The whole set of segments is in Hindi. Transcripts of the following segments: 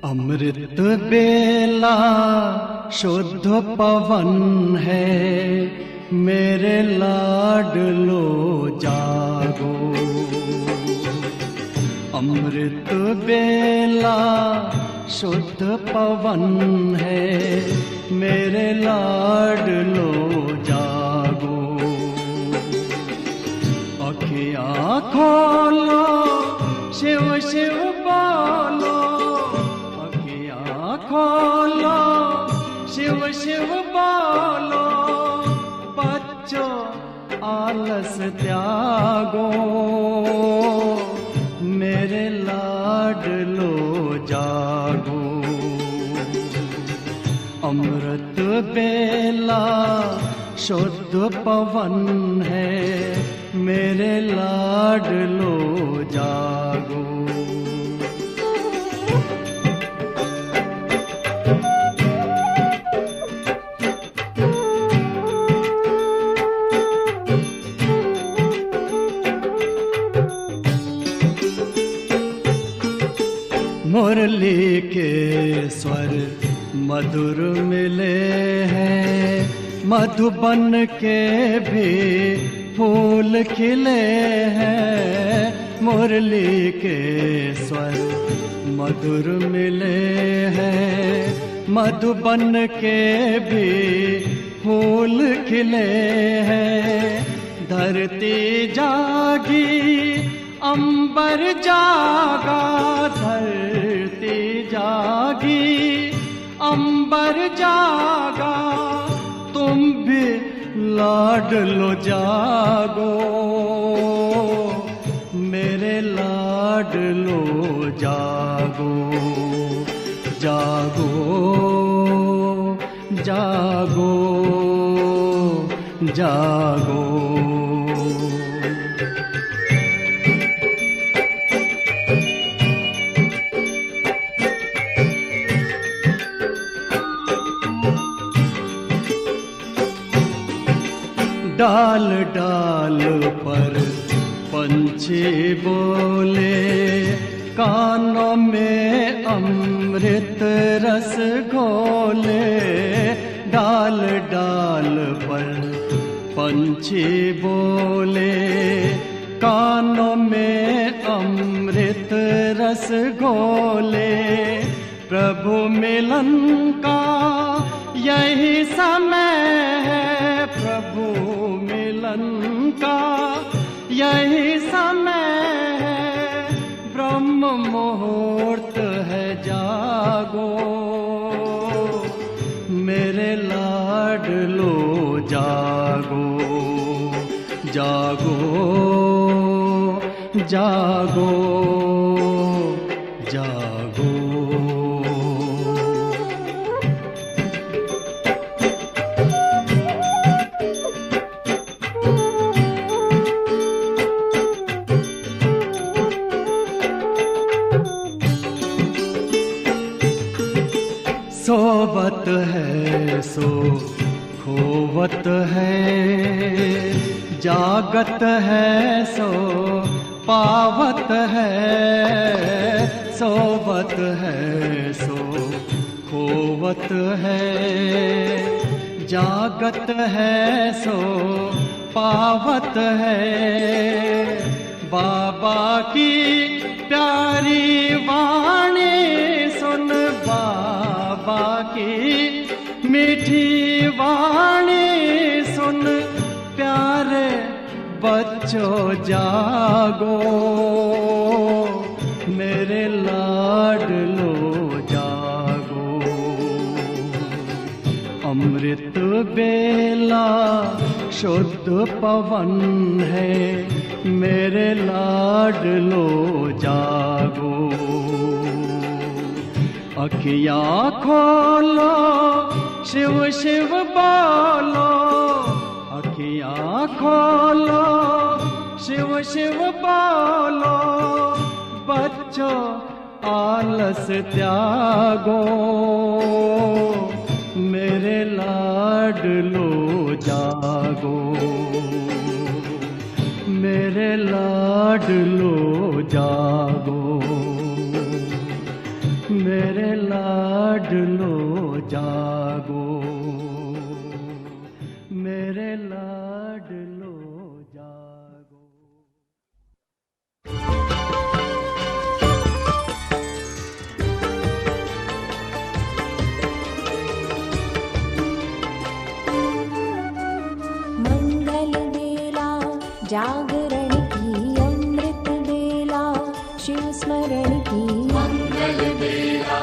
अमृत बेला शुद्ध पवन है, मेरे लाडलो जागो। अमृत बेला शुद्ध पवन है, मेरे लाडलो जागो। अखियाँ खोलो, शिव शिव बोलो, खोलो, शिव शिव बोलो। बच्चों आलस त्यागो, मेरे लाडलो जागो। अमृत बेला शुद्ध पवन है, मेरे लाडलो जागो। मुरली के स्वर मधुर मिले हैं, मधुबन के भी फूल खिले हैं। मुरली के स्वर मधुर मिले हैं, मधुबन के भी फूल खिले हैं। धरती जागी, अंबर जागा, धरती जागी, अंबर जागा। तुम भी लाडलो जागो, मेरे लाडलो जागो। जागो जागो जागो। डाल डाल पर पंछी बोले, कानों में अमृत रस घोले। डाल डाल पर पंछी बोले, कानों में अमृत रस घोले। प्रभु मिलन का यही समय है, प्रभु मिलन का यही समय है। ब्रह्म मुहूर्त है, जागो, मेरे लाडलो जागो। जागो जागो जागो। सोवत है सो खोवत है, जागत है सो पावत है। सोवत है सो खोवत है, जागत है सो पावत है। बाबा की प्यारी वाणी सुन, बाबा की मीठी वाणी सुन। प्यारे बच्चों जागो, मेरे लाडलो जागो। अमृत बेला शुद्ध पवन है, मेरे लाडलो जागो। अखियाँ खोलो, शिव शिव बोलो, अखियाँ खोलो, शिव शिव बोलो। बच्चों आलस त्यागो, मेरे लाडलो जागो, मेरे लाडलो जागो, मेरे लाडलो जागो, मेरे लाडलो जागो। मंगल बेला जागरण की, अमृत बेला शिव स्मरण की। मंगल बेला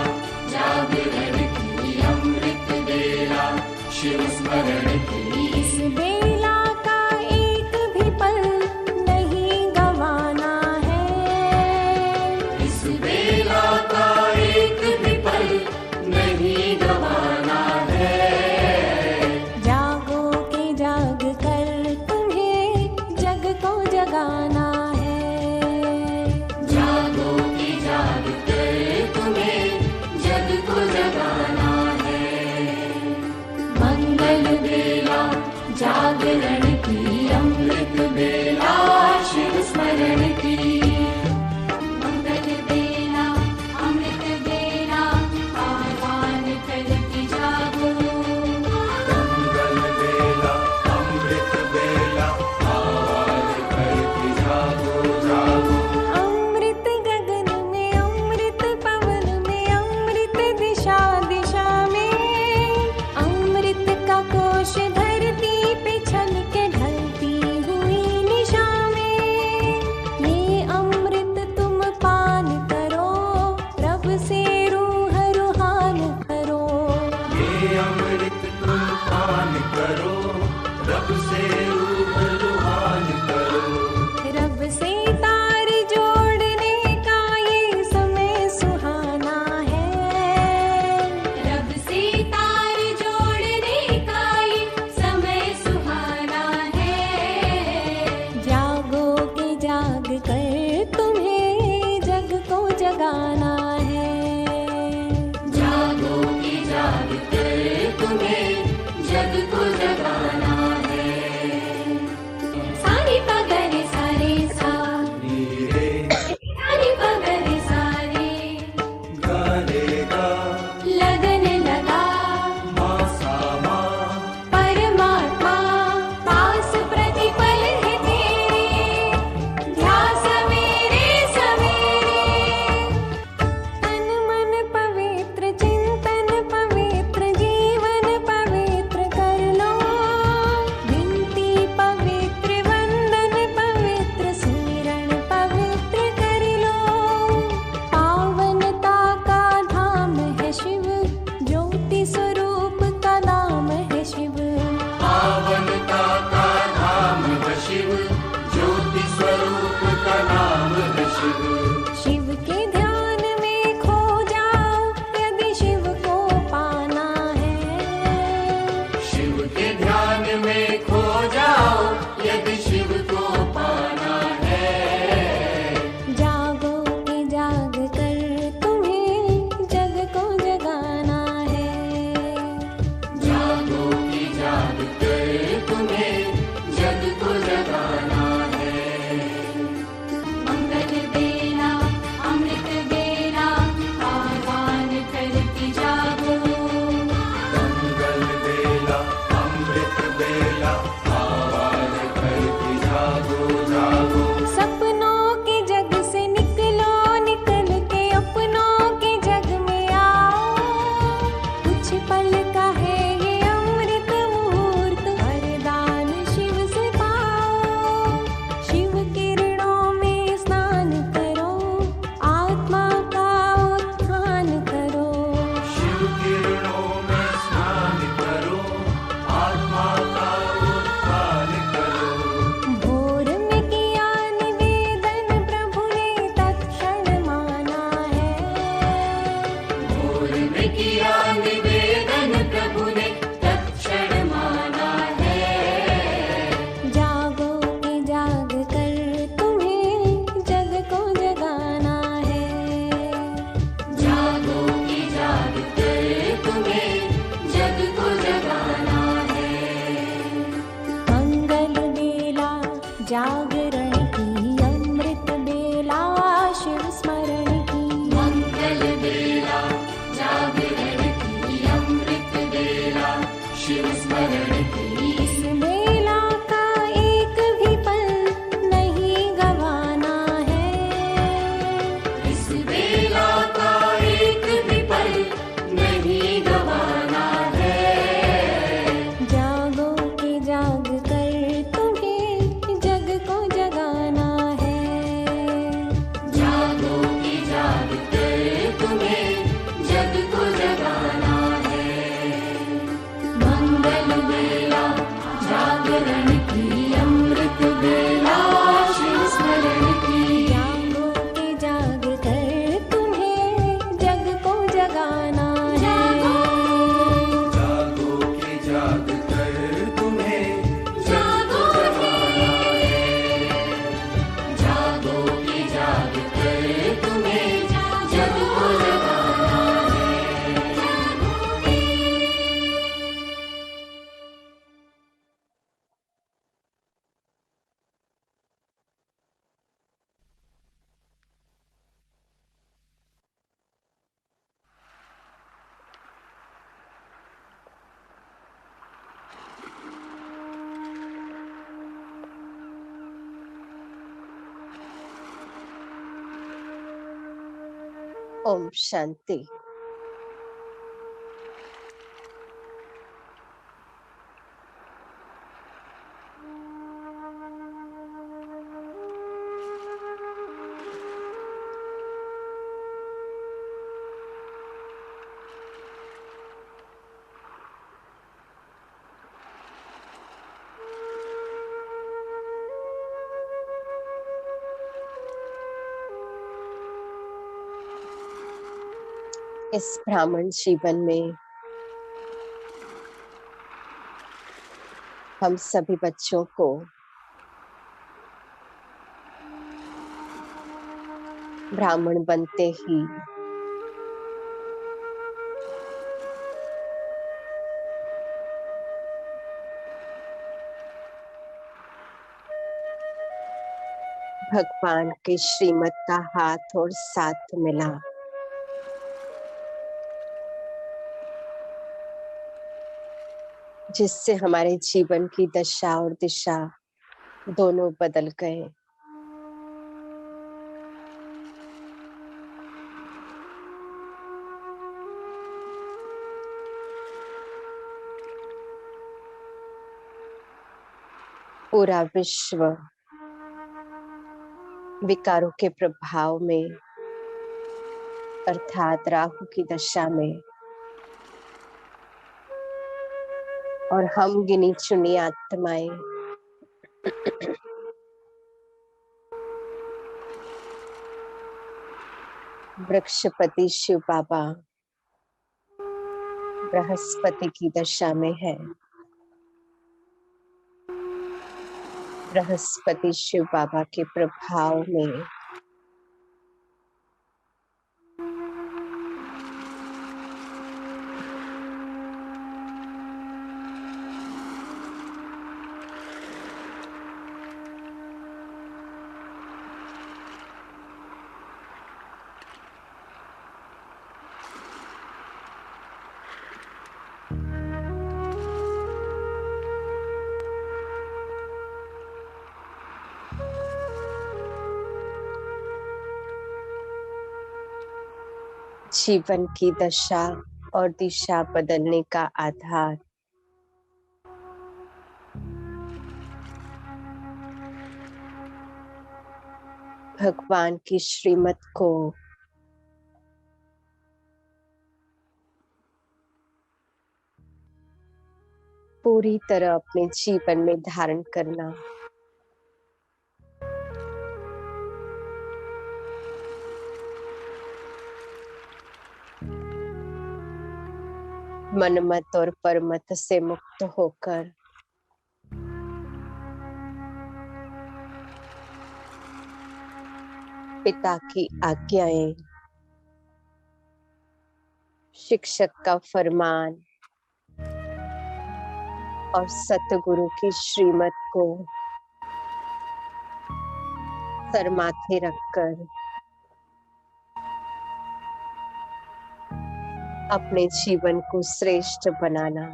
जागरण की, अमृत बेला शिव स्मरण की। इस बेला का एक भी पल नहीं गवाना है, इस बेला का एक भी पल नहीं गवाना है। जागो के जाग कर तुम्हें जग को जगाना है, जागो की जाग कर तुम्हें जग को जगाना है। मंगल बेला जागरण की, अमृत बेला शिव स्मरण की। मंगल बेला अमृत बेला आह्वान करके जागो। मंगल बेला अमृत बेला आह्वान करके जागो जागो। अमृत गगन में, अमृत पवन में, अमृत दिशा दिशा में। अमृत का कोश धरती पे छलके ढलती हुई निशा में। ये अमृत तुम पान करो, रब से रूह रूहान करो। ये अमृत तुम पान करो, रब से रूह रूहान करो। रब से तार जोड़ने का ये समय सुहाना है, रब से तार जोड़ने का ये समय सुहाना है। जागो के जाग कर तुम्हें जग को जगाना है, जागो की जाग कर तुम्हें जग को जगाना है। सारे पगरे सारे सा, नीरे सारे पगरे सारे। गालेगा लगन लगा माँ सा माँ। परमात्मा पास प्रतिपल है तेरे, ध्यास मेरे सवेरे। तन मन पवित्र, चिंतन पवित्र, जीवन पवित्र कर लो। विनती पवित्र, वंदन पवित्र, सुमिरन पवित्र कर लो। पावनता का धाम है शिव, ज्योति स्वरूप का नाम है शिव। पावनता का धाम है शिव, ज्योति स्वरूप का नाम है शिव। शिव के ध्यान में खो जाओ, यदि शिव को पाना है। शिव के ध्यान में खो जाओ, यदि शिव को पाना है। जागो के जाग कर तुम्हें जग को जगाना है, जागो की जाग कर तुम्हें जग को जगाना है। मंगल बेला अमृत बेला आह्वान करके जागो। मंगल बेला अमृत बेला जागरण की अमृत बेला शिव स्मरण की। मंगल बेला जागरण की अमृत बेला शिव स्मरण की। इस बेला का एक भी पल नहीं गवाना है। इस बेला का एक भी पल नहीं गवाना है। जागो के जाग कर तुम्हें जग को जगाना है। जागो की जाग कर तुम्हें जग को जगाना है। मंगल बेला जागरण की अमृत बेला शिव स्मरण की। जागो के जाग कर तुम्हें जग को जगाना है। जागो की जाग कर तुम्हें जग को जगाना है। जागो की जाग कर तुम्हें जग को जगाना है। ओम शांति। इस ब्राह्मण जीवन में हम सभी बच्चों को ब्राह्मण बनते ही भगवान के श्रीमत का हाथ और साथ मिला। जिससे हमारे जीवन की दशा और दिशा दोनों बदल गए। पूरा विश्व विकारों के प्रभाव में अर्थात राहु की दशा में, और हम गिनी चुनी आत्माएं वृक्षपति शिव बाबा बृहस्पति की दशा में है। बृहस्पति शिव बाबा के प्रभाव में जीवन की दशा और दिशा बदलने का आधार भगवान की श्रीमत को पूरी तरह अपने जीवन में धारण करना, मनमत और परमत से मुक्त होकर पिता की आज्ञाएं, शिक्षक का फरमान और सतगुरु की श्रीमत को सर माथे रखकर अपने जीवन को श्रेष्ठ बनाना।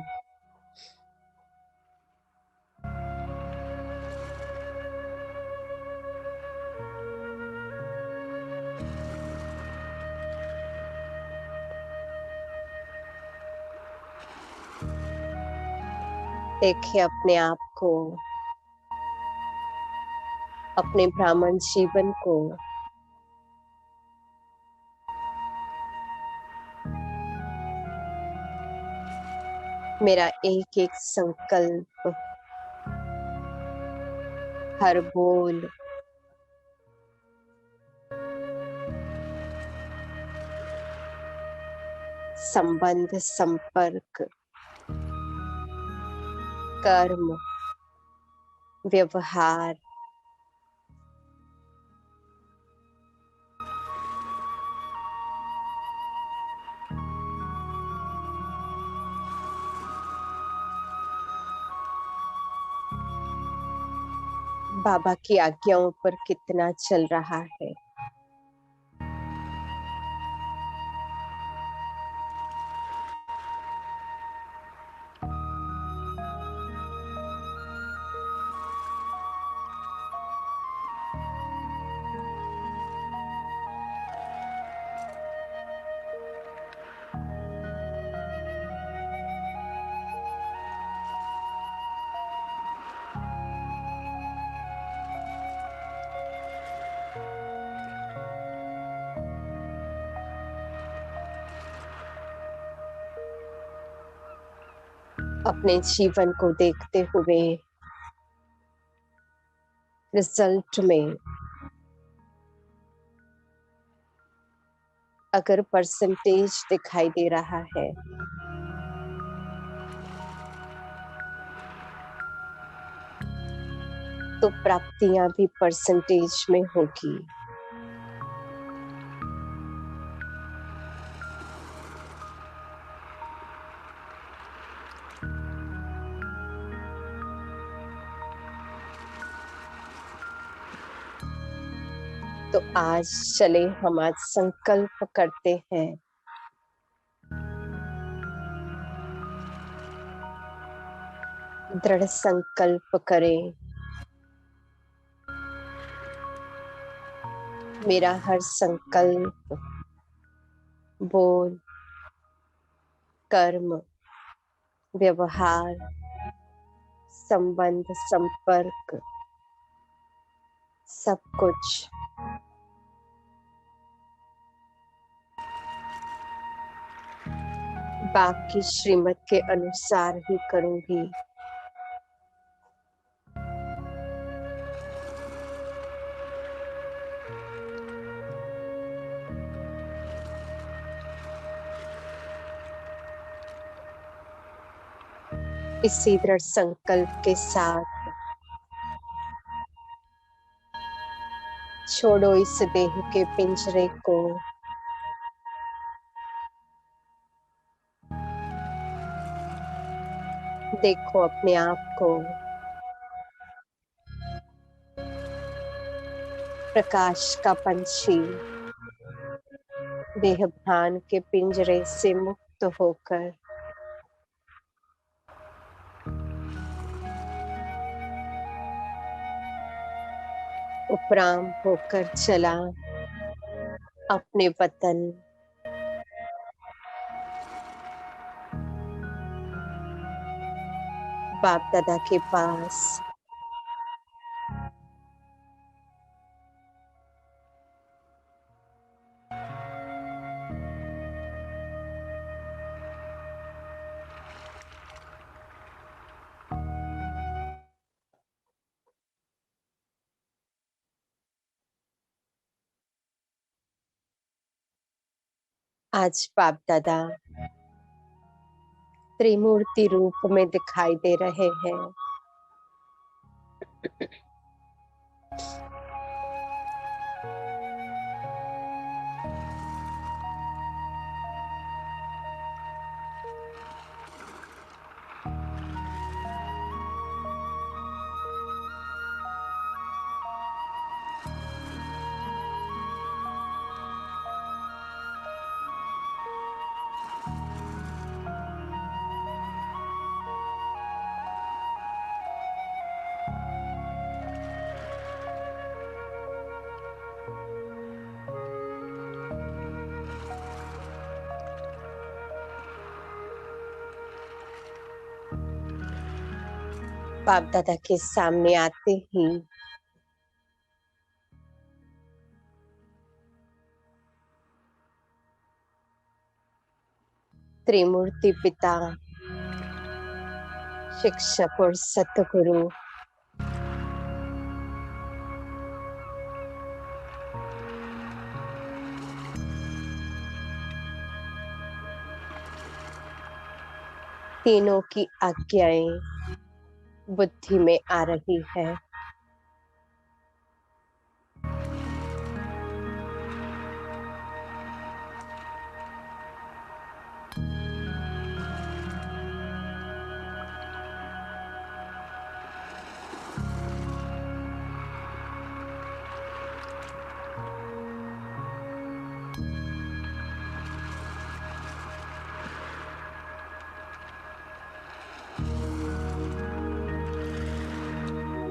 देखिए अपने आप को, अपने ब्राह्मण जीवन को मेरा एक एक संकल्प, हर बोल, संबंध, संपर्क, कर्म, व्यवहार बाबा की आज्ञाओं पर कितना चल रहा है। अपने जीवन को देखते हुए रिजल्ट में अगर परसेंटेज दिखाई दे रहा है तो प्राप्तियां भी परसेंटेज में होगी। तो आज चले हम आज संकल्प करते हैं दृढ़ संकल्प करें, मेरा हर संकल्प, बोल, कर्म, व्यवहार, संबंध, संपर्क, सब कुछ बाकी श्रीमत के अनुसार ही करूंगी। इसी दृढ़ संकल्प के साथ छोड़ो इस देह के पिंजरे को, देखो अपने आप को प्रकाश का पंछी, देह भान के पिंजरे से मुक्त होकर उपराम होकर चला अपने वतन, बाप दादा के पास। आज बाप दादा त्रिमूर्ति रूप में दिखाई दे रहे हैं। बाप दादा के सामने आते ही त्रिमूर्ति पिता, शिक्षक और सतगुरु तीनों की आज्ञाएं बुद्धि में आ रही है।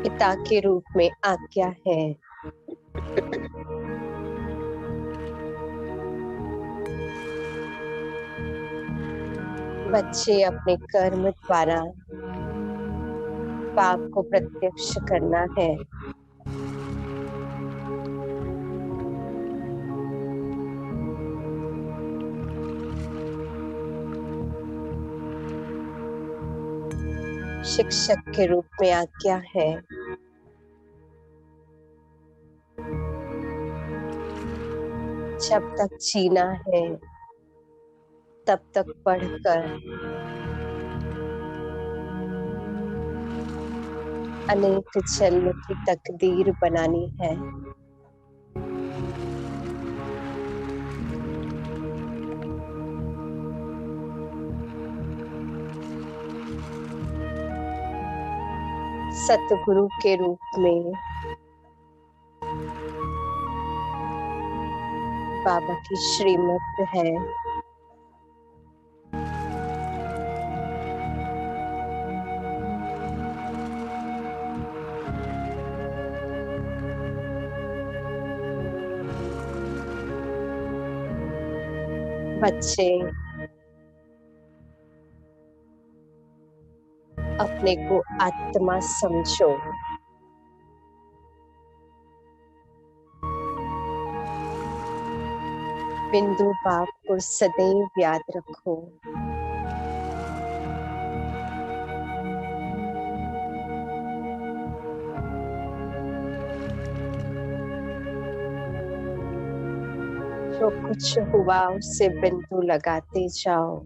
पिता के रूप में आज्ञा है, बच्चे अपने कर्म द्वारा बाप को प्रत्यक्ष करना है। शिक्षक के रूप में आज्ञा है, जब तक जीना है तब तक पढ़कर अनेक जन्म की तकदीर बनानी है। सतगुरु के रूप में बाबा की श्रीमत है, बच्चे अपने को आत्मा समझो, बिंदु बाप को सदैव याद रखो। जो कुछ हुआ उसे बिंदु लगाते जाओ।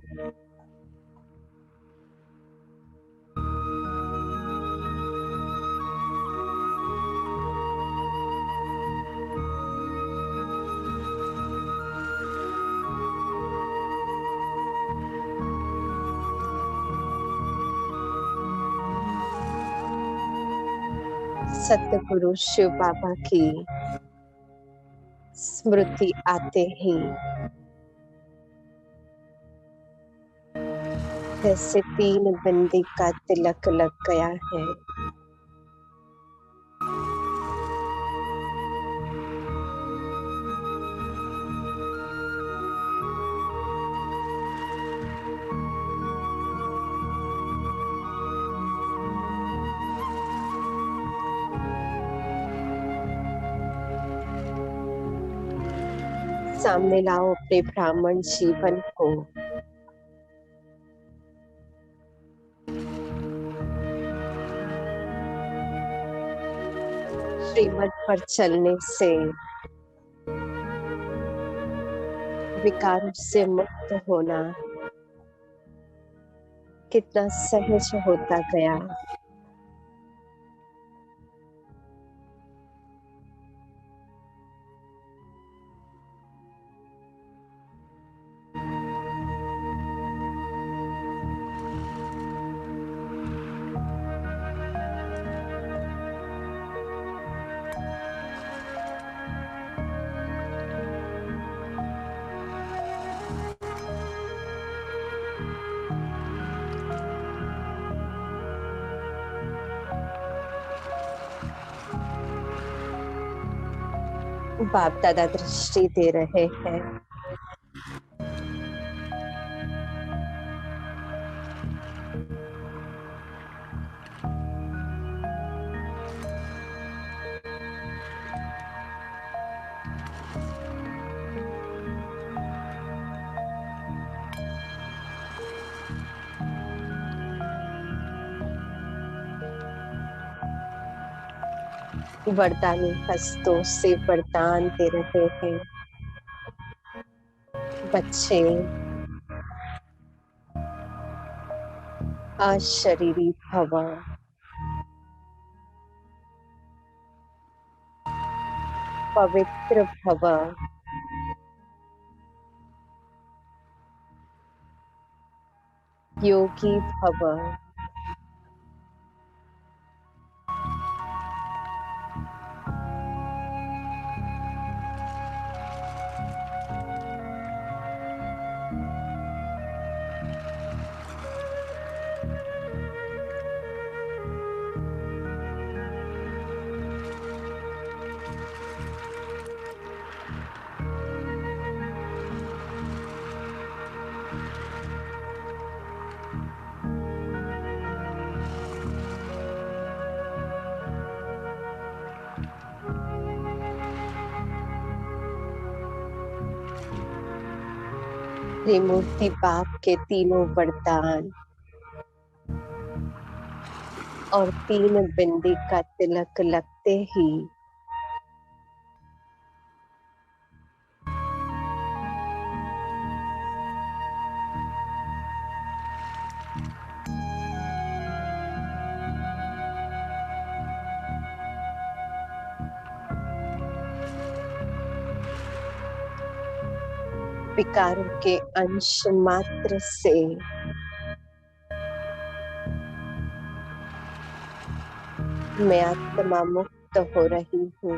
सतगुरु शिव बाबा की स्मृति आते ही जैसे 3 बिंदी का तिलक लग गया है। सामने लाओ अपने ब्राह्मण जीवन को। श्रीमत पर चलने से विकारों से मुक्त होना कितना सहज होता गया। बाप दादा दृष्टि दे रहे हैं। वरदानी हस्तों से वरदान दे रहे हैं। बच्चे अशरीरी भव, पवित्र भव, योगी भव, त्रिमूर्ति बाप के तीनों वरदान और 3 बिंदी का तिलक लगते ही विकारों के अंश मात्र से मैं आत्मा मुक्त हो रही हूँ।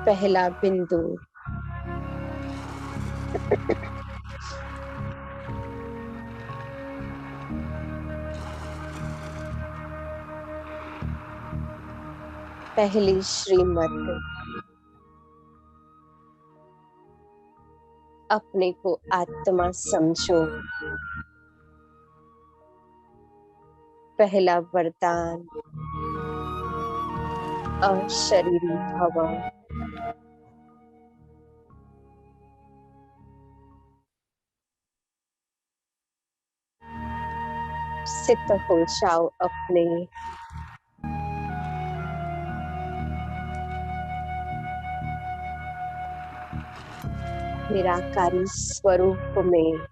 पहला बिंदु, पहली श्रीमत, अपने को आत्मा समझो। पहला वरदान, अशरीरी भव। सिद्ध हो जाओ अपने निराकारी स्वरूप में।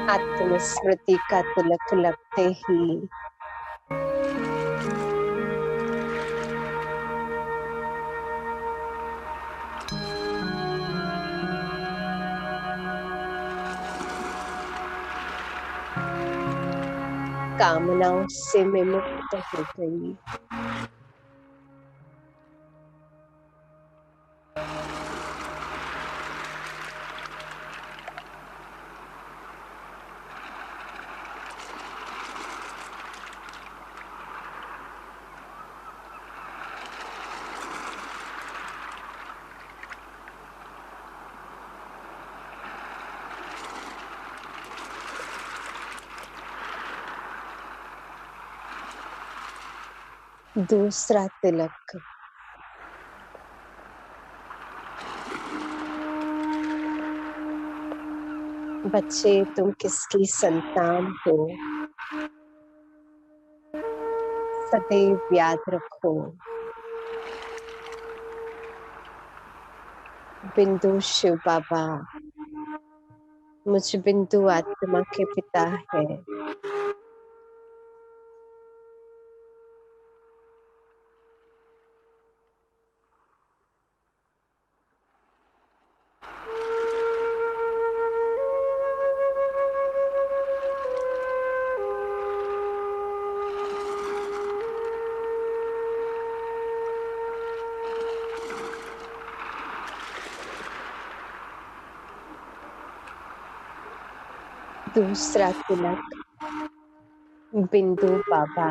आत्मस्मृति का तिलक लगते ही कामनाओं से मैं मुक्त हो गई। दूसरा तिलक, बच्चे तुम किसकी संतान हो, सदैव याद रखो। बिंदु शिव बाबा मुझ बिंदु आत्मा के पिता है। दूसरा तिलक बिंदु बाबा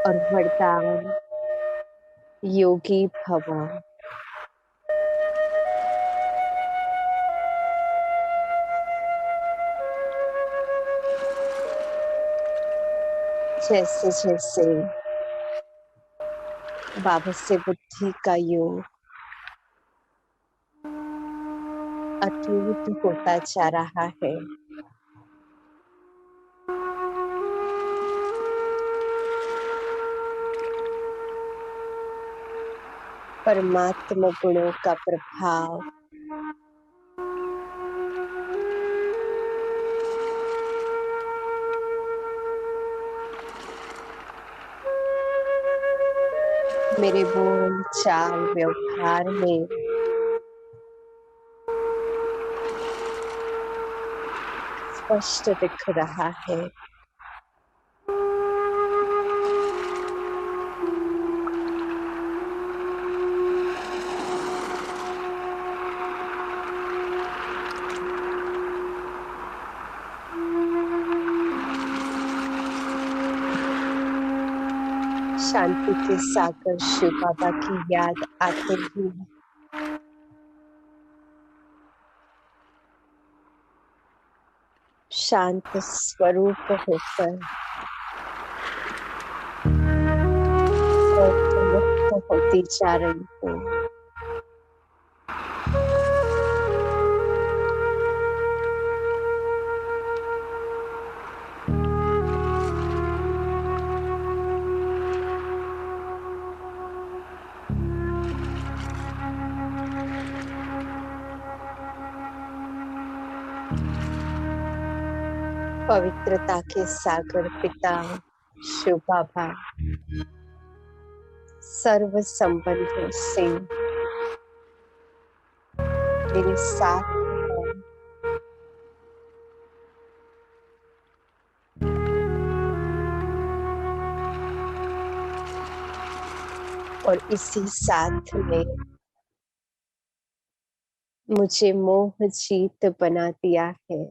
और वरदान योगी भव। जैसे जैसे बाबा से बुद्धि का योग अटूट होता जा रहा है, परमात्मा गुणों का प्रभाव मेरे बोल चाल व्यवहार में स्पष्ट दिख रहा है। शांति के सागर शिव बाबा की याद आते ही शांत स्वरूप होकर मुक्त होती जा रही हूँ। पवित्रता के सागर पिता शिव बाबा सर्व संबंधों से मेरे साथ हैं। और इसी साथ में मुझे मोह जीत बना दिया है।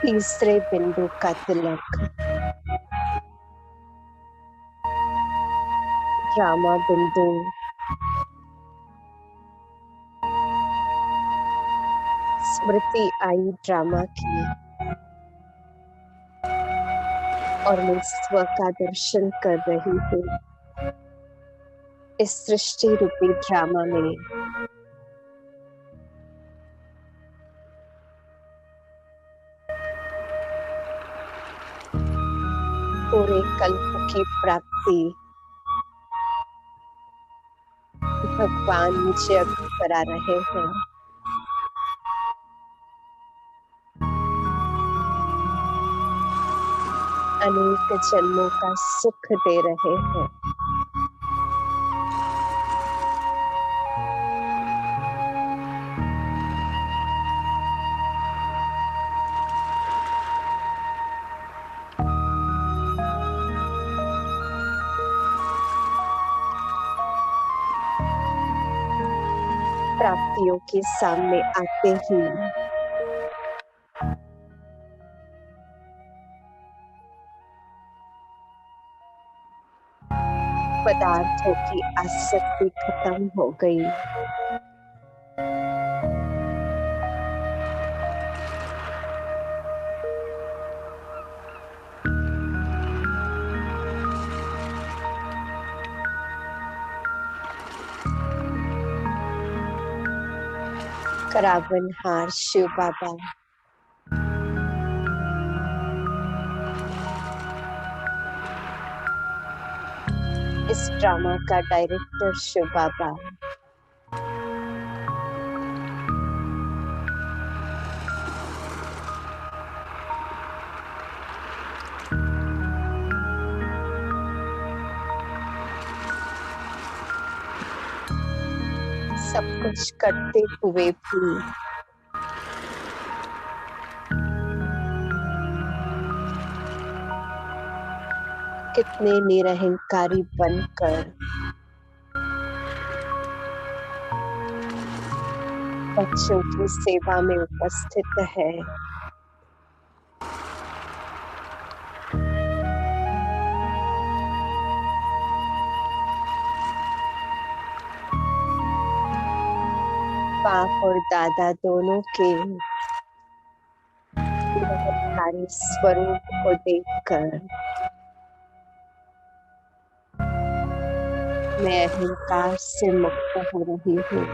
तीसरे बिंदु का तिलक ड्रामा बिंदु स्मृति आई ड्रामा की और मैं स्व का दर्शन कर रही हूँ इस सृष्टि रूपी ड्रामा में। पूरे कल्प की प्राप्ति भगवान मुझे अभी करा रहे हैं। अनेक जन्मों का सुख दे रहे हैं। प्राप्तियों के सामने आते ही पदार्थों की आसक्ति खत्म हो गई। करावनहार शिव बाबा इस ड्रामा का डायरेक्टर शिव बाबा सब कुछ करते हुए भी कितने निरहंकारी बनकर बच्चों की सेवा में उपस्थित है। बाप और दादा दोनों के निरहंकारी स्वरूप को देखकर मैं अहंकार से मुक्त हो रही हूँ।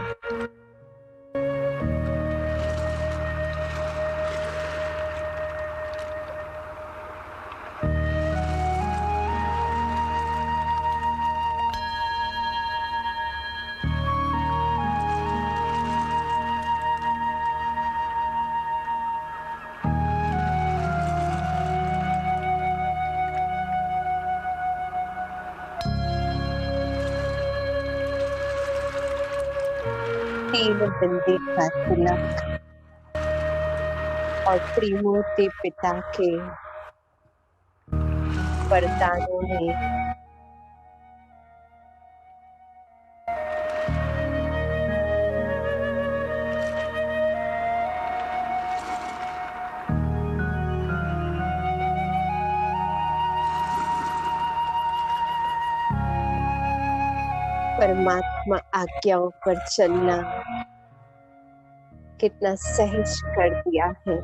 तीन बिंदी का तिलक और त्रिमूर्ति पिता के वरदानों ने परमात्मा आज्ञाओं पर चलना कितना सहज कर दिया है।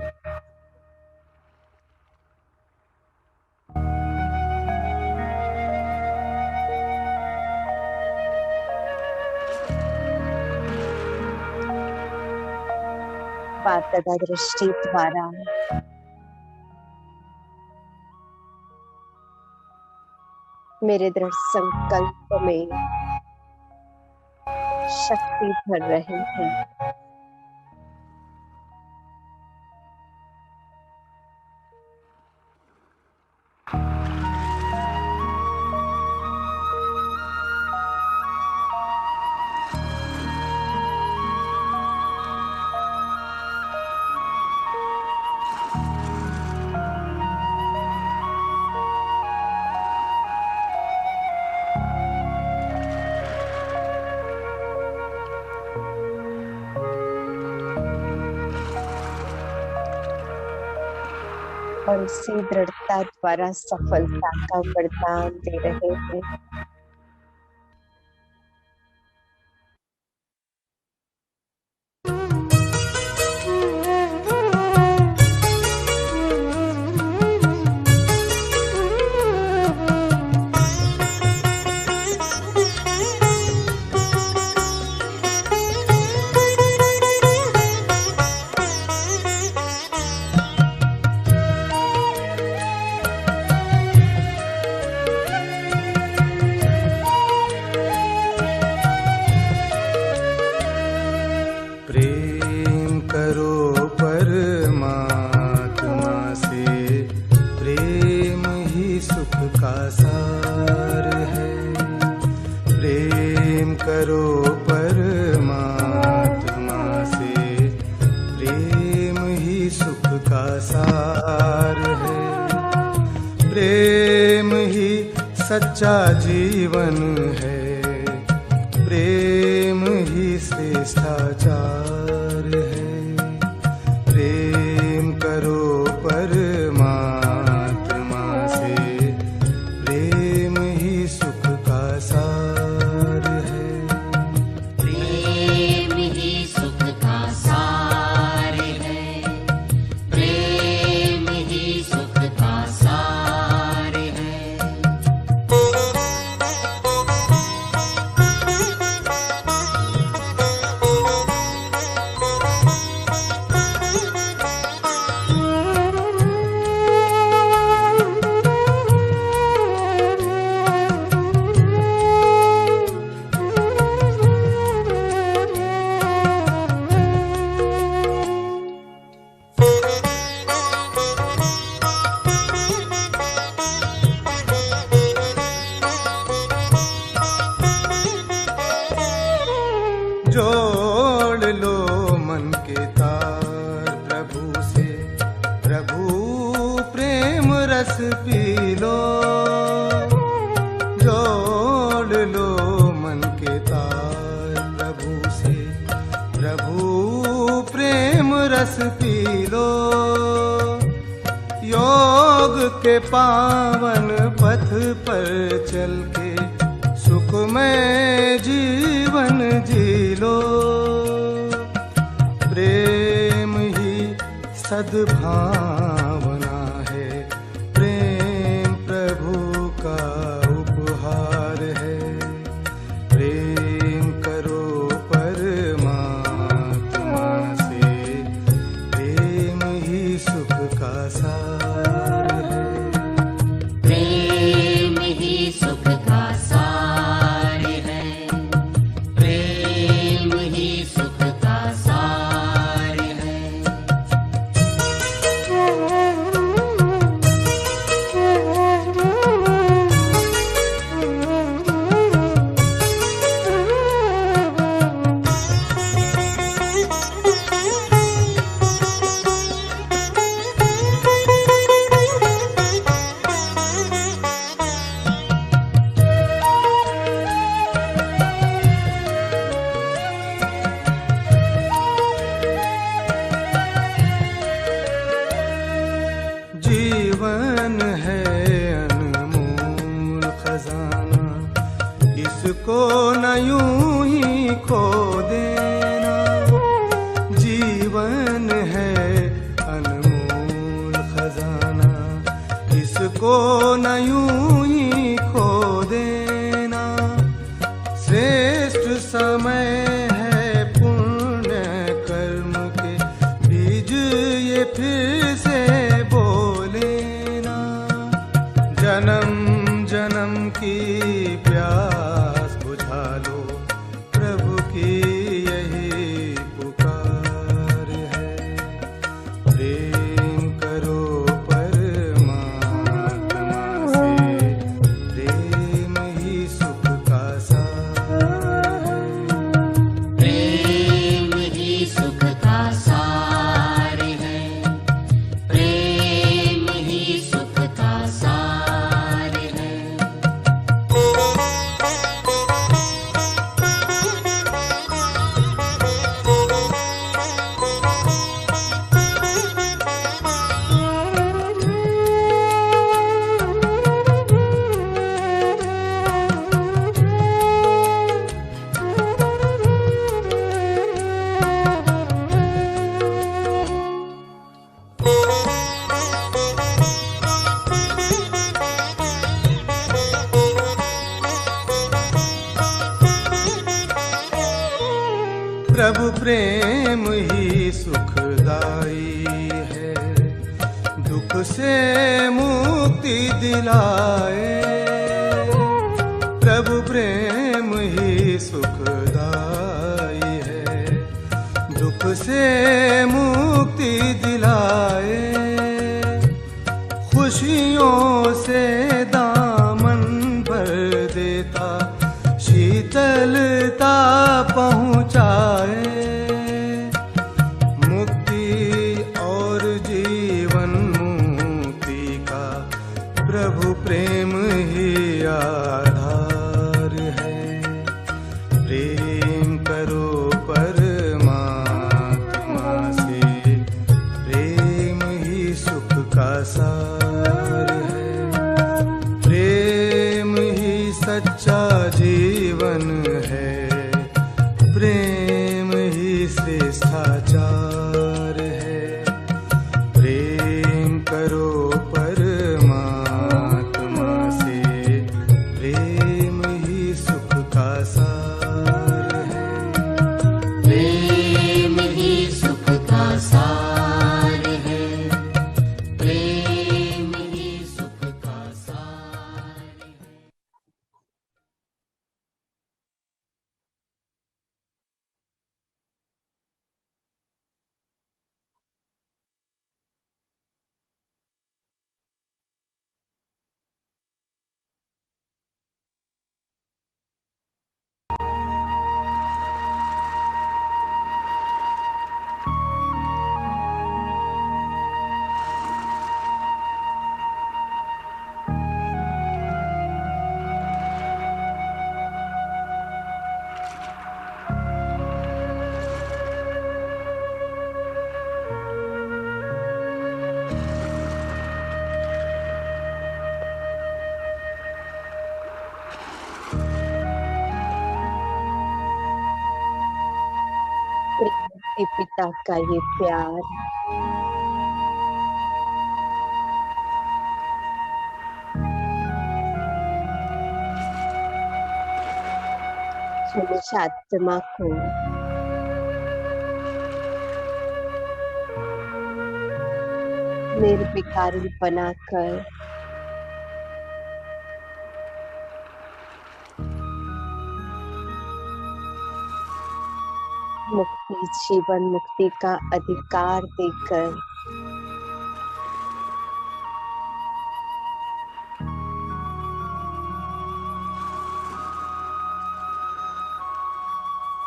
बाप दादा दृष्टि द्वारा मेरे दृढ़ संकल्प में शक्ति भर रहे हैं। और इसी दृढ़ता द्वारा सफलता का वरदान दे रहे हैं। सच्चा जीवन है, प्रेम ही श्रेष्ठाचार है। प्रेम करो परमात्मा से, प्रेम ही सुख का सार है। प्रेम ही सुख का सार है, प्रेम ही सुख का सार है। लो मन के तार प्रभु से, प्रभु प्रेम रस पी लो। जोड़ लो मन के तार प्रभु से, प्रभु प्रेम रस पी लो। योग के पावन पथ पर चल के सुखमय जीवन जी लो। प्रेम ही सद्भावना है, प्रेम प्रभु का उपहार है। प्रेम करो परमात्मा से, प्रेम ही सुख का सार है। प्रेम ही सुख का सार है, प्रेम ही सुख का सार है। जीवन है अनमोल खजाना, इसको न यूं ही खो देना। जीवन है अनमोल खजाना, इसको न यूं ही खो देना। श्रेष्ठ समय है पुण्य कर्म के बीज ये फिर से बोलेना। जन्म जन्म की प्यास बुझा लो, प्रभु की यही पुकार है। प्रेम करो परमात्मा से, प्रेम ही सुख का सार है। प्रेम ही सुख का सार है, प्रेम ही सुख का सार है। प्रभु प्रेम ही सुखदाई है, दुख से मुक्ति दिलाए। प्रभु प्रेम ही सुखदाई है, दुख से मुक्ति दिलाए। खुशियों से दामन भर देता, शीतलता पहुँचाए। मुक्ति और जीवन मुक्ति का प्रभु प्रेम ही आधार है। प्रेम करो परमात्मा से, प्रेम ही सुख का सार है। प्रेम ही सच्चा जीवन है, प्रेम ही श्रेष्ठाचार है। प्रेम करो परमात्मा से, प्रेम ही सुख का सार है। प्रेम ही सुख का सार है, प्रेम ही सुख का सार है। धरती पिता का ये प्यार, मनुष्य आत्मा को निर्विकारी बनाकर मुक्ति, जीवन मुक्ति का अधिकार देकर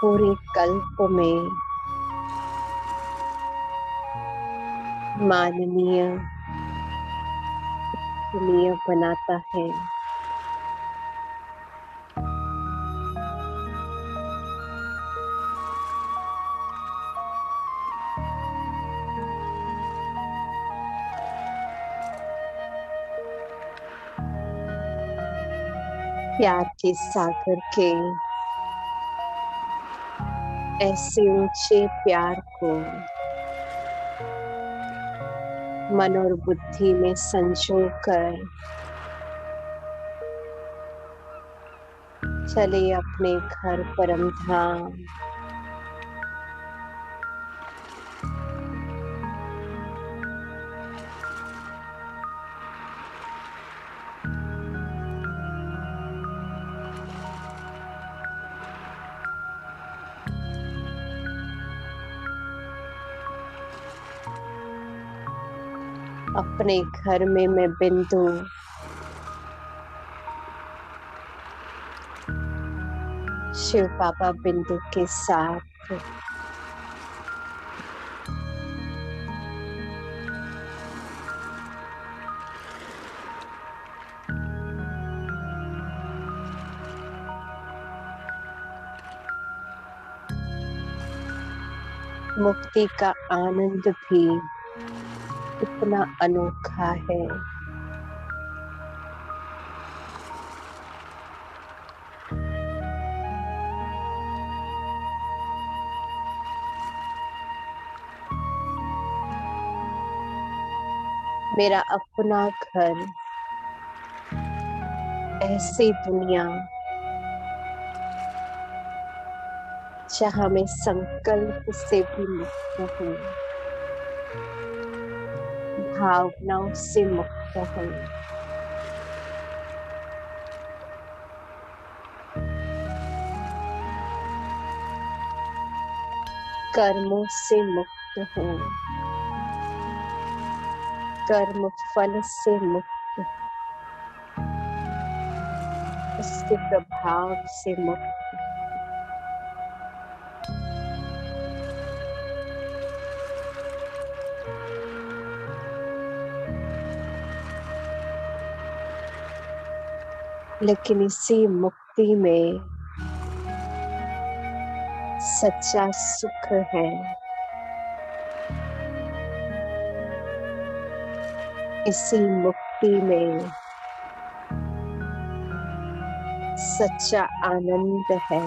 पूरे कल्प में माननीय बनाता है। प्यार के सागर के ऐसे ऊंचे प्यार को मन और बुद्धि में संजोकर चले अपने घर परम धाम। अपने घर में मैं बिंदु शिव बाबा बिंदु के साथ मुक्ति का आनंद भी इतना अनोखा है। मेरा अपना घर ऐसी दुनिया जहां मैं संकल्प से भी मुक्त हूँ, भावनाओं से मुक्त हूँ, कर्मों से मुक्त हूँ, कर्म फल से मुक्त, उसके प्रभाव से मुक्त। लेकिन इसी मुक्ति में सच्चा सुख है। इसी मुक्ति में सच्चा आनंद है।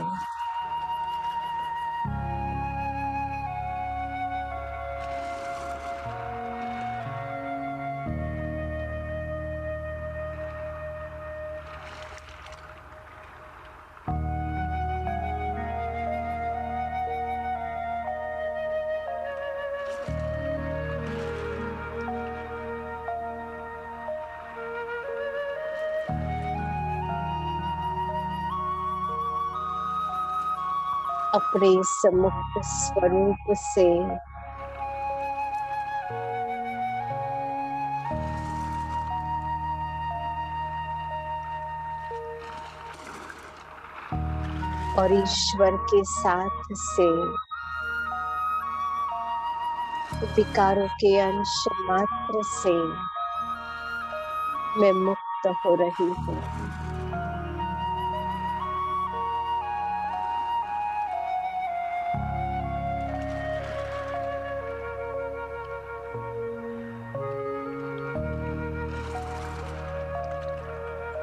अपने इस मुक्त स्वरूप से और ईश्वर के साथ से विकारों के अंश मात्र से मैं मुक्त हो रही हूँ।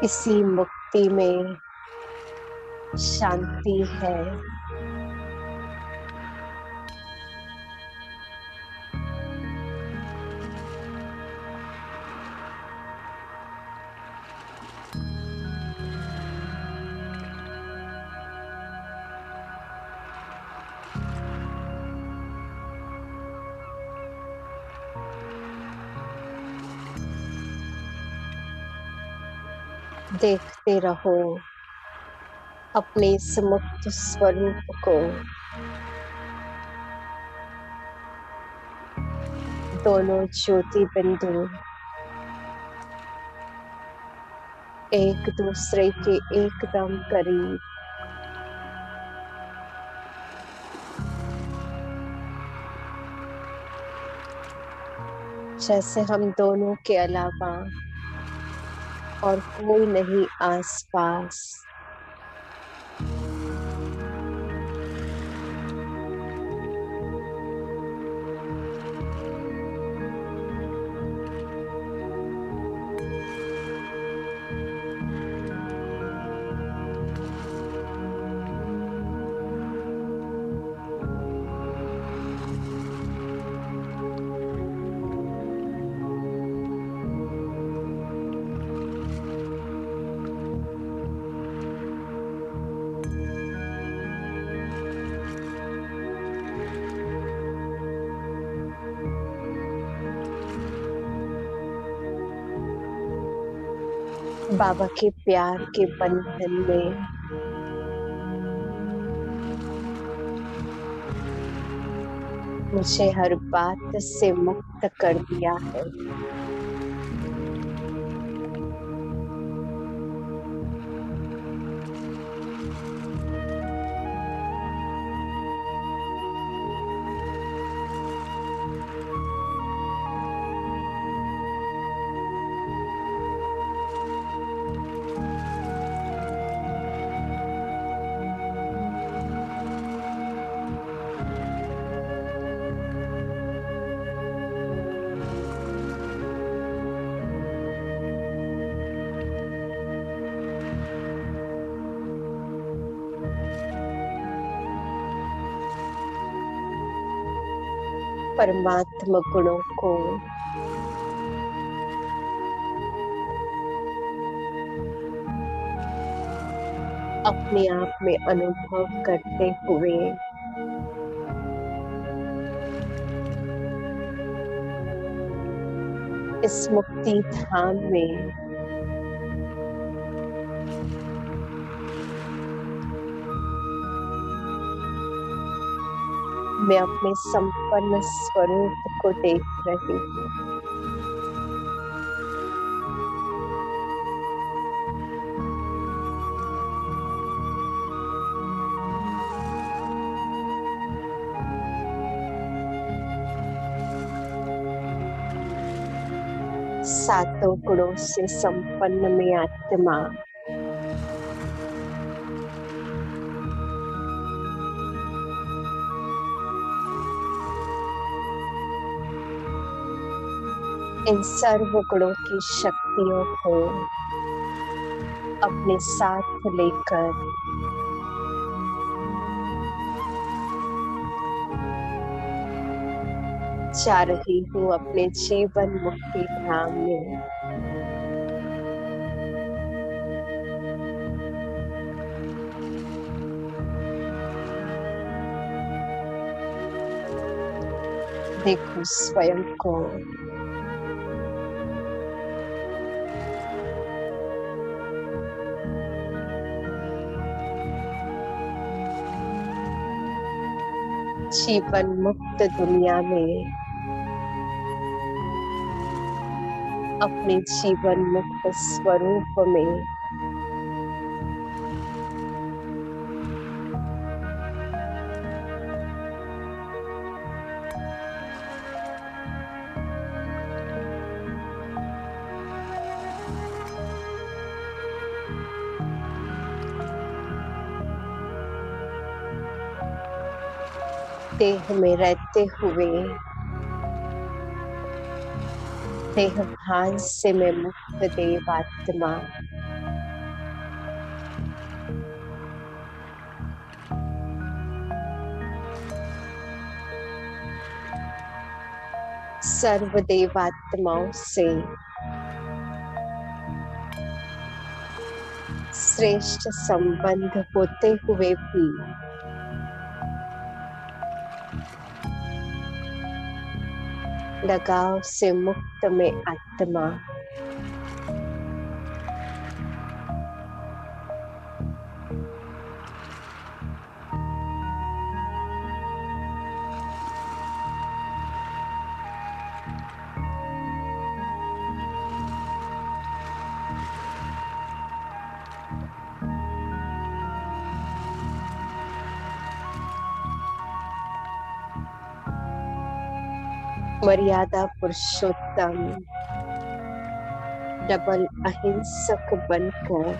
इसी मुक्ति में शांति है, देखते रहो अपने इस मुक्त स्वरूप को। दोनों ज्योति बिंदु एक दूसरे के एकदम करीब। जैसे हम दोनों के अलावा और कोई नहीं आसपास। बाबा के प्यार के बंधन में मुझे हर बात से मुक्त कर दिया है। परमात्मा गुणों को अपने आप में अनुभव करते हुए इस मुक्ति धाम में मैं अपने संपन्न स्वरूप को देख रही हूँ। सातों गुणों से संपन्न मैं आत्मा इन सर्व गुणों की शक्तियों को अपने साथ लेकर जा रही हूँ अपने जीवन मुक्ति धाम में। देखो स्वयं को जीवन मुक्त दुनिया में अपने जीवन मुक्त स्वरूप में देह में रहते हुए देह भान से मैं मुक्त देवात्मा सर्व देवात्माओं से श्रेष्ठ संबंध होते हुए भी लगाव से मुक्त में आत्मा मर्यादा पुरुषोत्तम डबल अहिंसक बनकर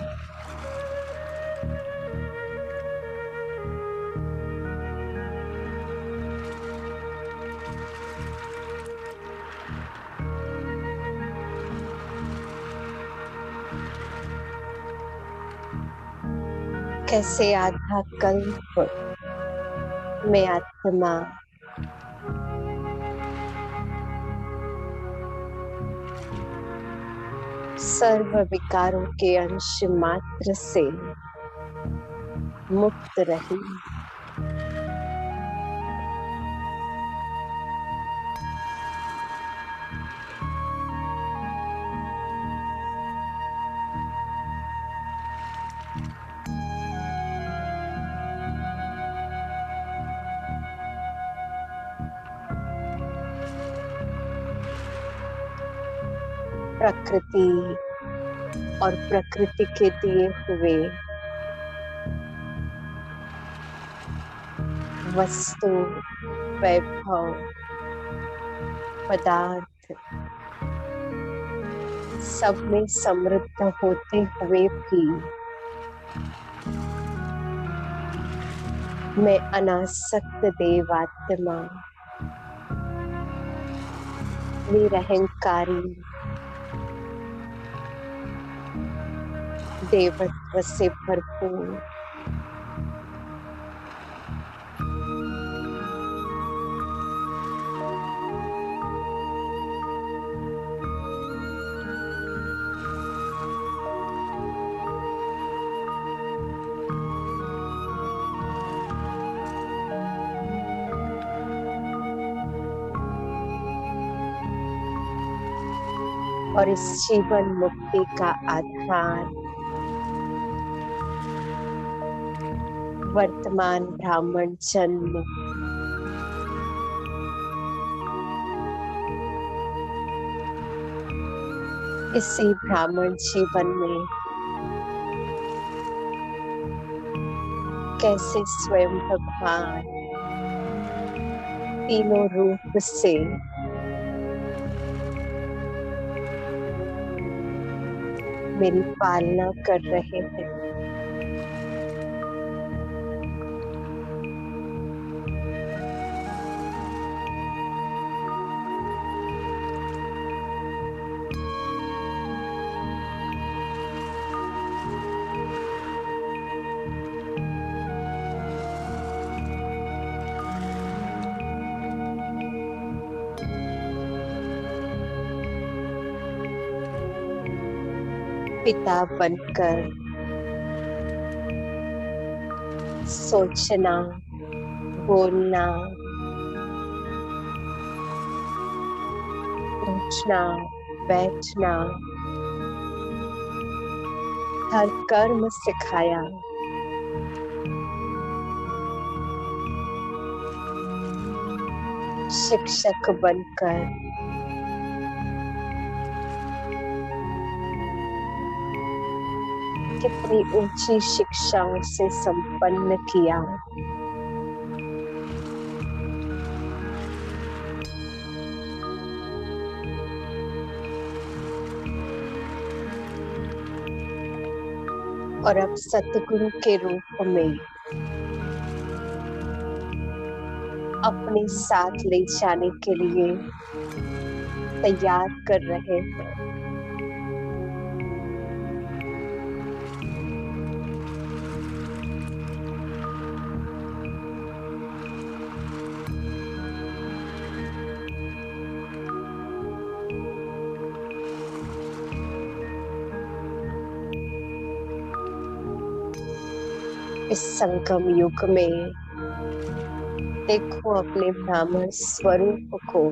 कैसे आधा कल्प में आत्मा सर्व विकारों के अंश मात्र से मुक्त रही। प्रकृति और प्रकृति के दिए हुए वस्तु, वैभव, पदार्थ सब में समृद्ध होते हुए भी मैं अनासक्त देवात्मा निरहंकारी देवत्व से भरपूर और इस जीवन मुक्ति का आधार वर्तमान ब्राह्मण जन्म इसी ब्राह्मण जीवन में कैसे स्वयं भगवान तीनों रूप से मेरी पालना कर रहे हैं। पिता बनकर सोचना, बोलना, उठना, बैठना, हर कर्म सिखाया। शिक्षक बनकर कितनी ऊंची शिक्षाओं से संपन्न किया। और अब सतगुरु के रूप में अपने साथ ले जाने के लिए तैयार कर रहे हैं। इस संगम युग में देखो अपने ब्राह्मण स्वरूप को।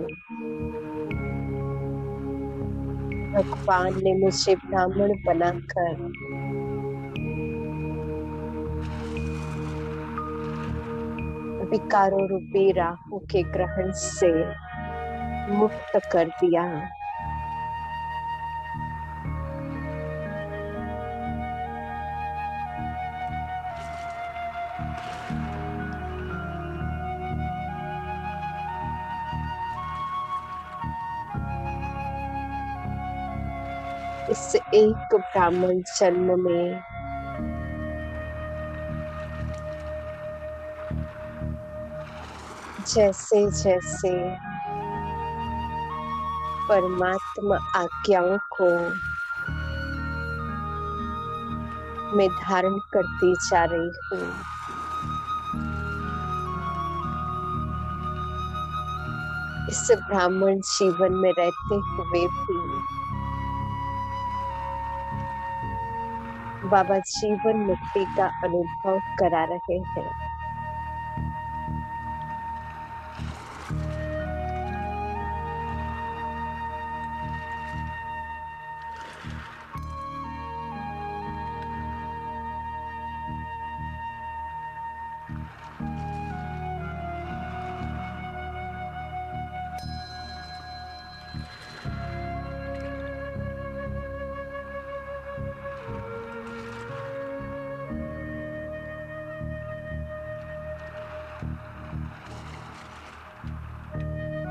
भगवान ने मुझे ब्राह्मण बनाकर विकारों रूपी राहु के ग्रहण से मुक्त कर दिया। इस एक ब्राह्मण जन्म में जैसे जैसे परमात्मा आज्ञाओं को मैं धारण करती जा रही हूँ, इस ब्राह्मण जीवन में रहते हुए भी बाबा जीवन मुक्ति का अनुभव करा रहे हैं।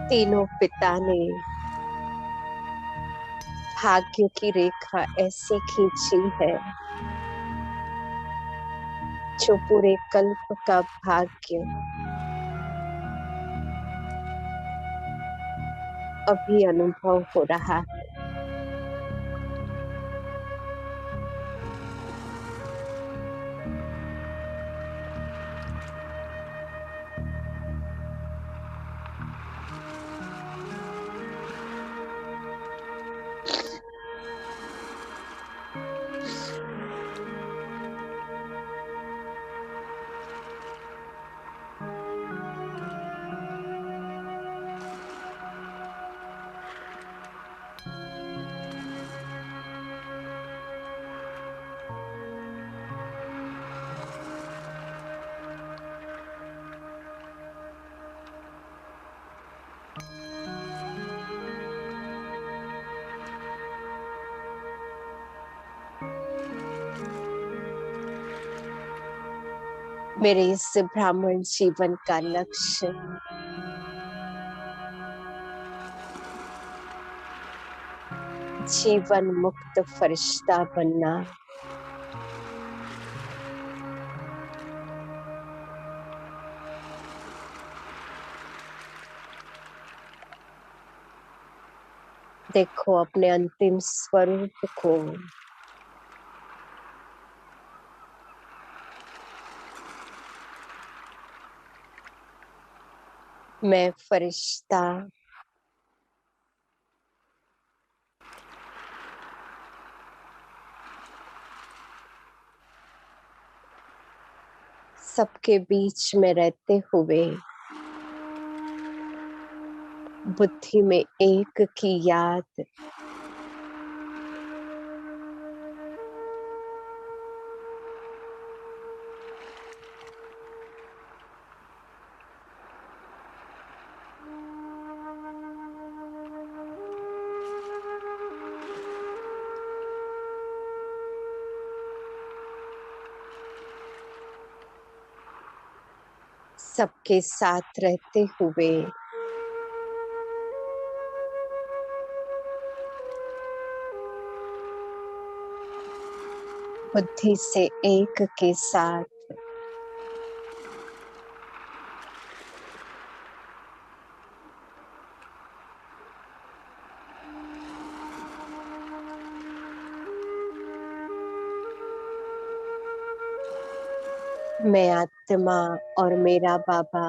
तीनों पिता ने भाग्य की रेखा ऐसी खींची है जो पूरे कल्प का भाग्य अभी अनुभव हो रहा है। मेरे इस ब्राह्मण जीवन का लक्ष्य जीवन मुक्त फरिश्ता बनना, देखो अपने अंतिम स्वरूप को मैं फरिश्ता सबके बीच में रहते हुए बुद्धि में एक की याद सबके साथ रहते हुए बुद्धि से एक के साथ मैं आत्मा और मेरा बाबा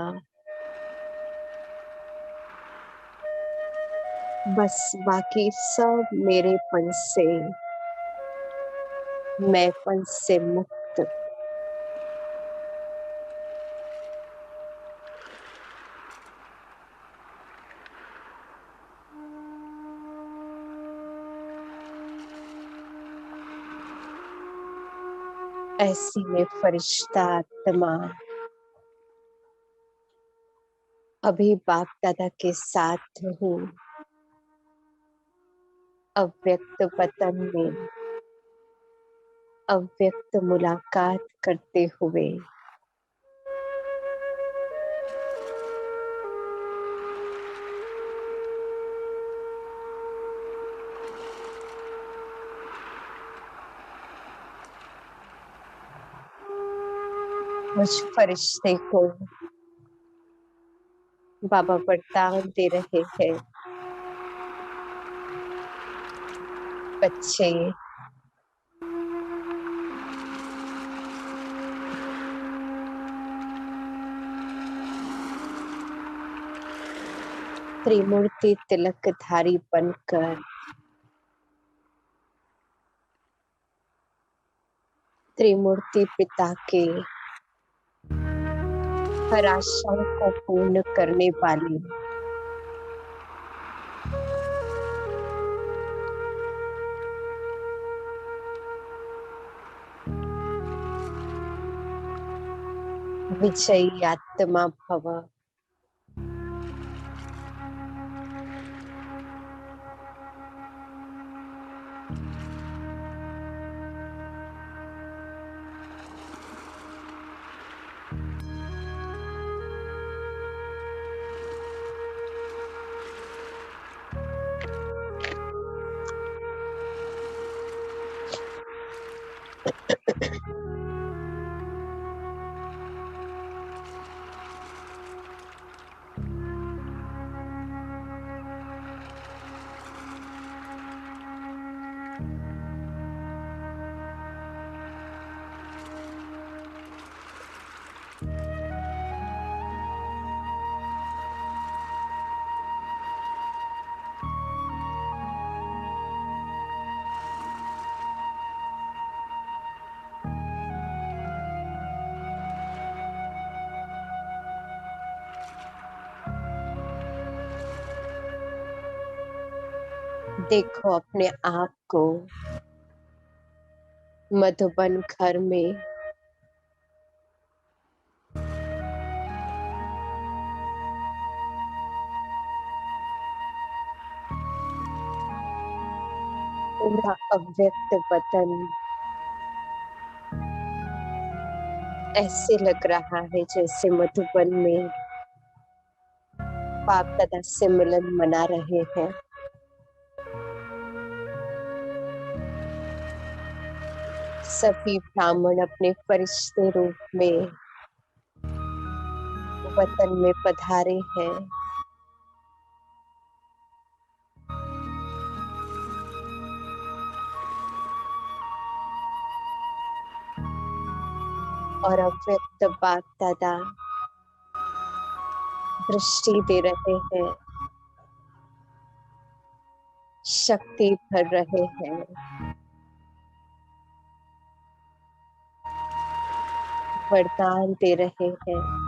बस बाकी सब मेरेपन से मैंपन से मुक्त ऐसी में फरिश्ता आत्मा अभी बाप दादा के साथ हूँ, अव्यक्त वतन में अव्यक्त मुलाकात करते हुए मुझ फरिश्ते को बाबा वरदान दे रहे हैं। बच्चे त्रिमूर्ति तिलकधारी बनकर त्रिमूर्ति पिता के हर आशाओं को पूर्ण करने वाली विजयी आत्मा भव। देखो अपने आप को मधुबन घर में पूरा अव्यक्त वतन ऐसे लग रहा है जैसे मधुबन में बाप दादा से मिलन मना रहे हैं। सभी ब्राह्मण अपने फरिश्ते रूप में वतन में पधारे हैं। और अव्यक्त बाप दादा दृष्टि दे रहे हैं, शक्ति भर रहे हैं, वरदान दे रहे हैं।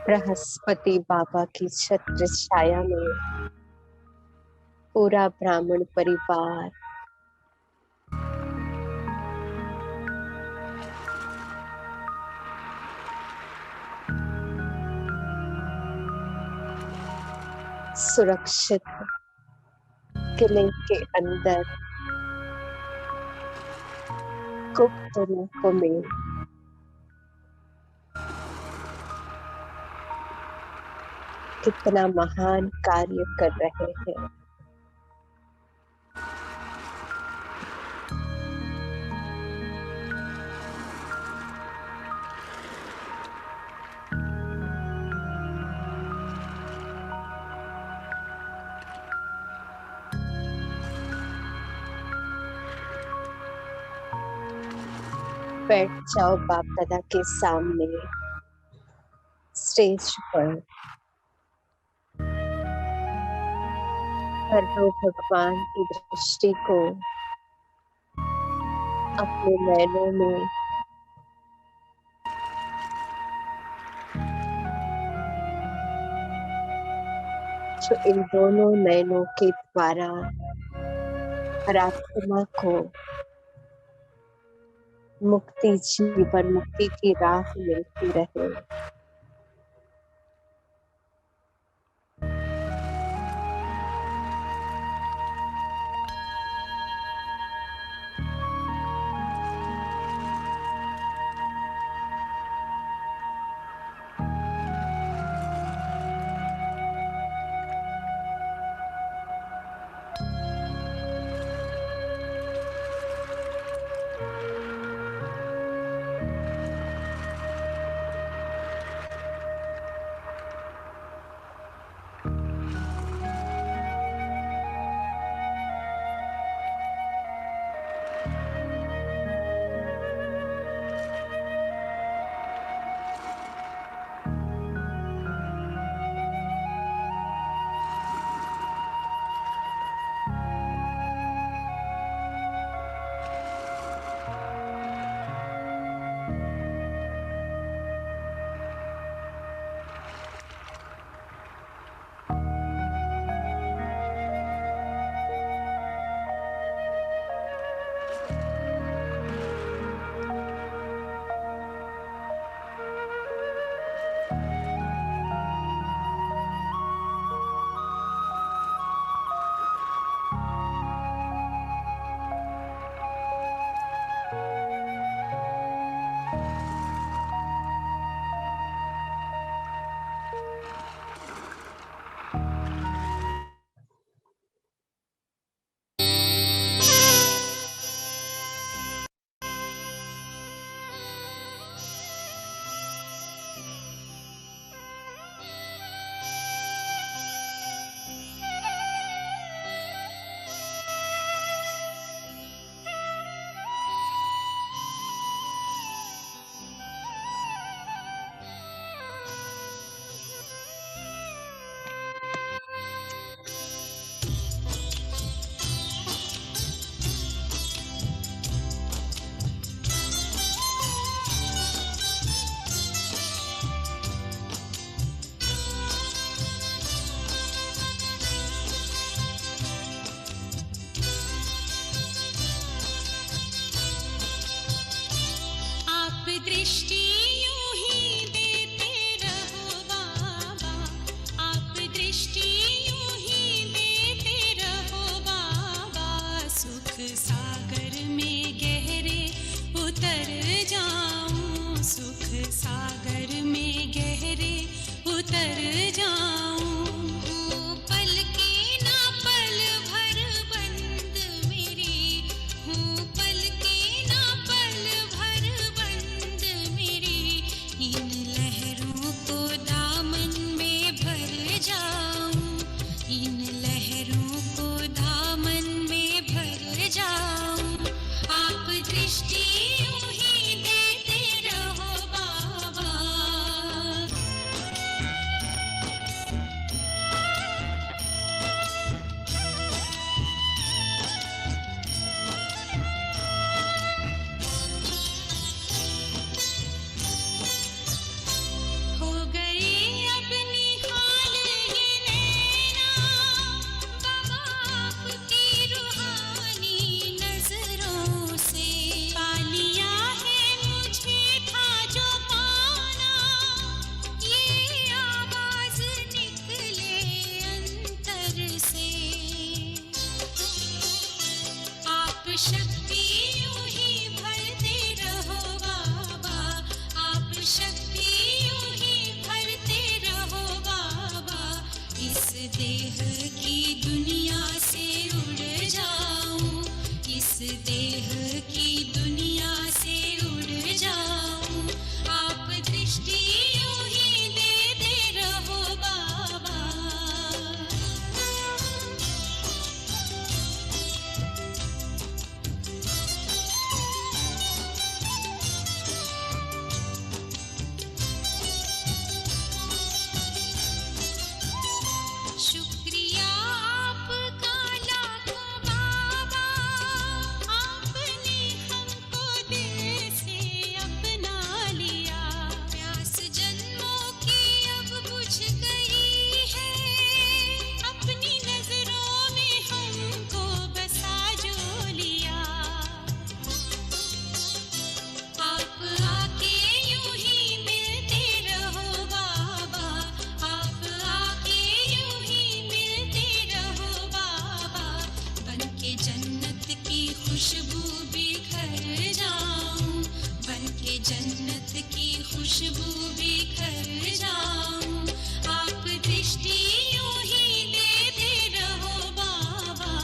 बृहस्पति बाबा की छत्र छाया में पूरा ब्राह्मण परिवार सुरक्षित किले के अंदर गुप्त रूप में कितना महान कार्य कर रहे हैं। बैठ जाओ बाप दादा के सामने स्टेज पर। कर लो भगवान की दृष्टि को अपने नैनों में। जो इन दोनों नैनों के द्वारा हर आत्मा को मुक्ति, जीवन मुक्ति की राह मिलती रहे। शक्ति यूं ही भरते रहो बाबा, आप शक्ति यूं ही भरते रहो बाबा। इस देह की दुनिया से उड़ जाऊं, इस देह की दुनिया से उड़ जाऊं। आप दृष्टि यूं ही देते रहो बाबा। शुक्रिया आपका लाखों बाबा, आपने हमको दिल से अपना लिया। प्यास जन्मों की अब बुझ गई है, अपनी नजरों में हमको बसा जो लिया। आप आके यूं ही मिलते रहो बाबा, आप आके यूं ही मिलते रहो बाबा। बनके जन्नत की खुशबू बिखर जाऊं, बनके जन्नत की खुशबू बिखर जाऊं। आप दृष्टि यूं ही देते रहो बाबा।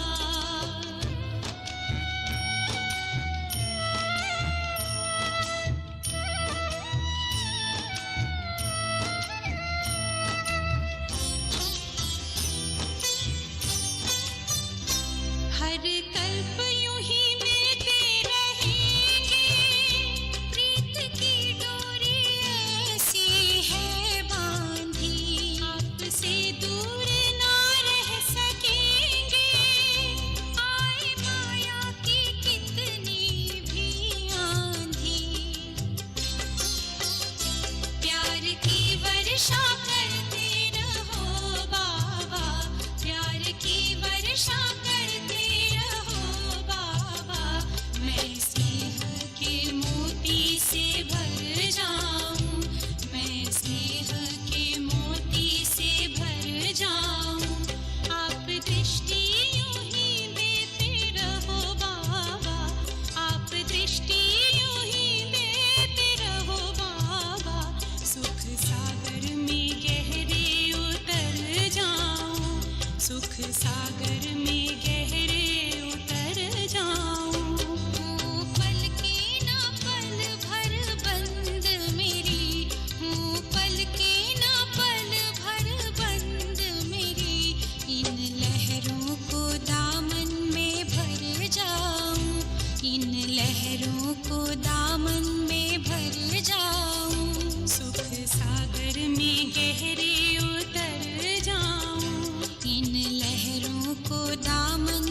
हर कल्प यूं ही मिलते रहेंगे, प्रीत की डोरी ऐसी है बांधी। आपसे दूर ना रह सकेंगे, आए माया की कितनी भी आंधी। प्यार की वर्षा करते रहो बाबा, प्यार की वर्षा करते रहो बाबा। मैं स्नेह के मोती से भर जाऊं, मैं स्नेह के मोती से भर जाऊं। आप दृष्टि यूं ही देते रहो बाबा, आप दृष्टि यूं ही देते रहो बाबा। सुख सागर में गहरे उतर जाऊं, सुख सागर में गहरे उतर जाऊं। हूँ पल की ना पल भर बंद मेरी, हूँ पल की ना पल भर बंद मेरी। इन लहरों को दामन में भर जाऊं, इन लहरों को दामन में भर जाऊं। सुख सागर में गहरे उतर जाऊं, इन लहरों को दामन